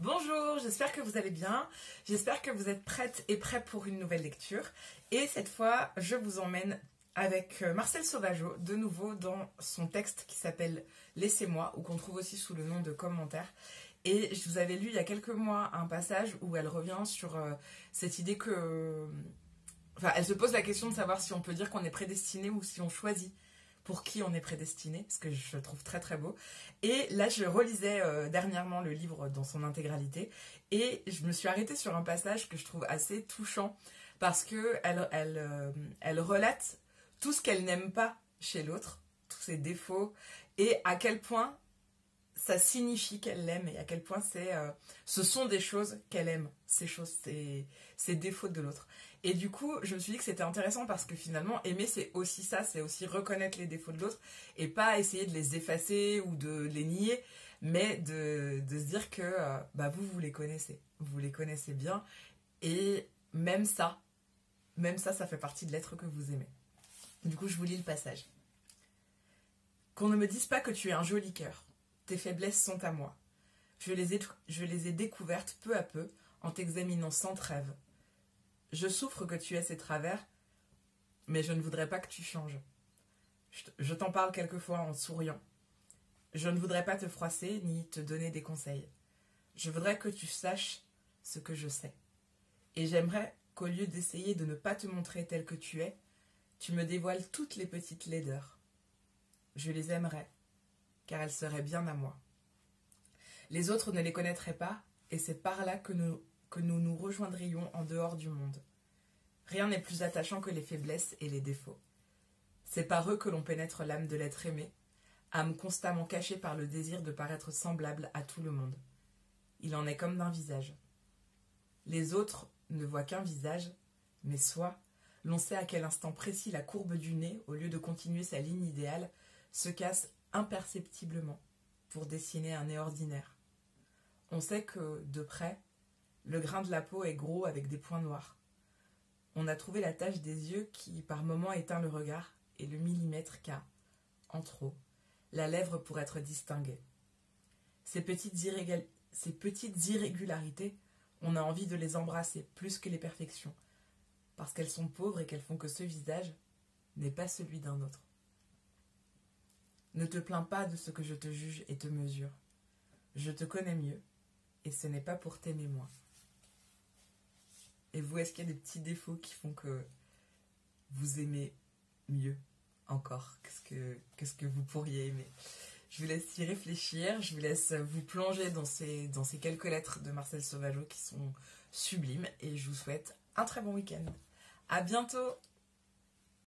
Bonjour, j'espère que vous allez bien, j'espère que vous êtes prêtes et prêts pour une nouvelle lecture. Et cette fois, je vous emmène avec Marcel Sauvageau, de nouveau dans son texte qui s'appelle « Laissez-moi » ou qu'on trouve aussi sous le nom de « Commentaires ». Et je vous avais lu il y a quelques mois un passage où elle revient sur cette idée que... Enfin, elle se pose la question de savoir si on peut dire qu'on est prédestiné ou si on choisit pour qui on est prédestiné, ce que je trouve très très beau. Et là, je relisais dernièrement le livre dans son intégralité, et je me suis arrêtée sur un passage que je trouve assez touchant, parce qu'elle relate tout ce qu'elle n'aime pas chez l'autre, tous ses défauts, et à quel point ça signifie qu'elle l'aime, et à quel point ce sont des choses qu'elle aime, ces défauts de l'autre. Et du coup, je me suis dit que c'était intéressant parce que finalement, aimer, c'est aussi ça, c'est aussi reconnaître les défauts de l'autre et pas essayer de les effacer ou de les nier, mais de se dire que vous les connaissez. Vous les connaissez bien et même ça, ça fait partie de l'être que vous aimez. Du coup, je vous lis le passage. Qu'on ne me dise pas que tu es un joli cœur. Tes faiblesses sont à moi. Je les ai découvertes peu à peu en t'examinant sans trêve. Je souffre que tu aies ces travers, mais je ne voudrais pas que tu changes. Je t'en parle quelquefois en souriant. Je ne voudrais pas te froisser ni te donner des conseils. Je voudrais que tu saches ce que je sais. Et j'aimerais qu'au lieu d'essayer de ne pas te montrer tel que tu es, tu me dévoiles toutes les petites laideurs. Je les aimerais, car elles seraient bien à moi. Les autres ne les connaîtraient pas, et c'est par là que nous rejoindrions en dehors du monde. Rien n'est plus attachant que les faiblesses et les défauts. C'est par eux que l'on pénètre l'âme de l'être aimé, âme constamment cachée par le désir de paraître semblable à tout le monde. Il en est comme d'un visage. Les autres ne voient qu'un visage, mais soi, l'on sait à quel instant précis la courbe du nez, au lieu de continuer sa ligne idéale, se casse imperceptiblement pour dessiner un nez ordinaire. On sait que, de près, le grain de la peau est gros avec des points noirs. On a trouvé la tache des yeux qui, par moments, éteint le regard et le millimètre qu'a, en trop, la lèvre pour être distinguée. Ces petites irrégularités, on a envie de les embrasser plus que les perfections, parce qu'elles sont pauvres et qu'elles font que ce visage n'est pas celui d'un autre. Ne te plains pas de ce que je te juge et te mesure. Je te connais mieux, et ce n'est pas pour t'aimer moins. Et vous, est-ce qu'il y a des petits défauts qui font que vous aimez mieux encore? Qu'est-ce que vous pourriez aimer? Je vous laisse y réfléchir, je vous laisse vous plonger dans ces quelques lettres de Marcel Sauvageau qui sont sublimes, et je vous souhaite un très bon week-end. À bientôt!